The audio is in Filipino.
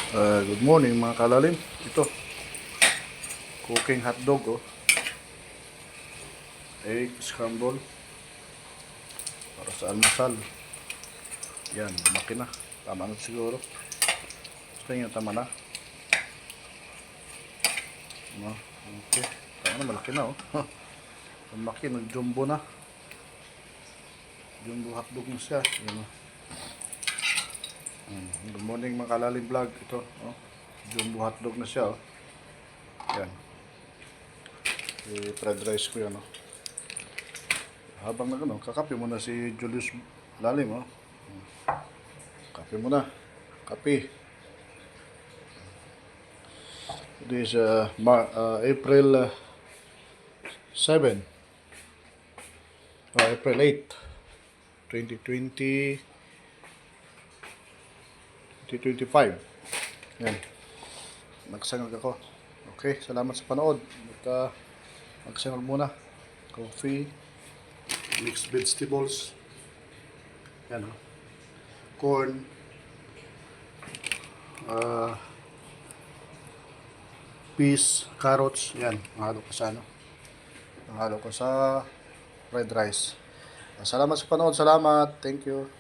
Good morning mga kalalim. Ito, cooking hotdog oh. Egg scramble para sa almusal. Yan, lumaki na. Tama na siguro. Gusto nyo, tama na. No? Okay. Tama na, malaki na oh. Malaki, nag-jumbo na. Jumbo hotdog na siya. Yan oh. Good morning mga kalalim vlog. Ito, oh. Jumbo hotdog na siya oh. Yan. Fried rice ko yan oh. Habang kakape mo na si Julius Lalim oh. Kape mo na. Kape. This April 7. April 8. 2020 2025. Yan. Nagsangag ako. Okay, salamat sa panood. Magsangag muna. Coffee, mixed vegetables. Yan oh. Corn, peas, carrots, yan, ang halo ko sa ang halo ko sa fried rice. Salamat sa panood, salamat, thank you.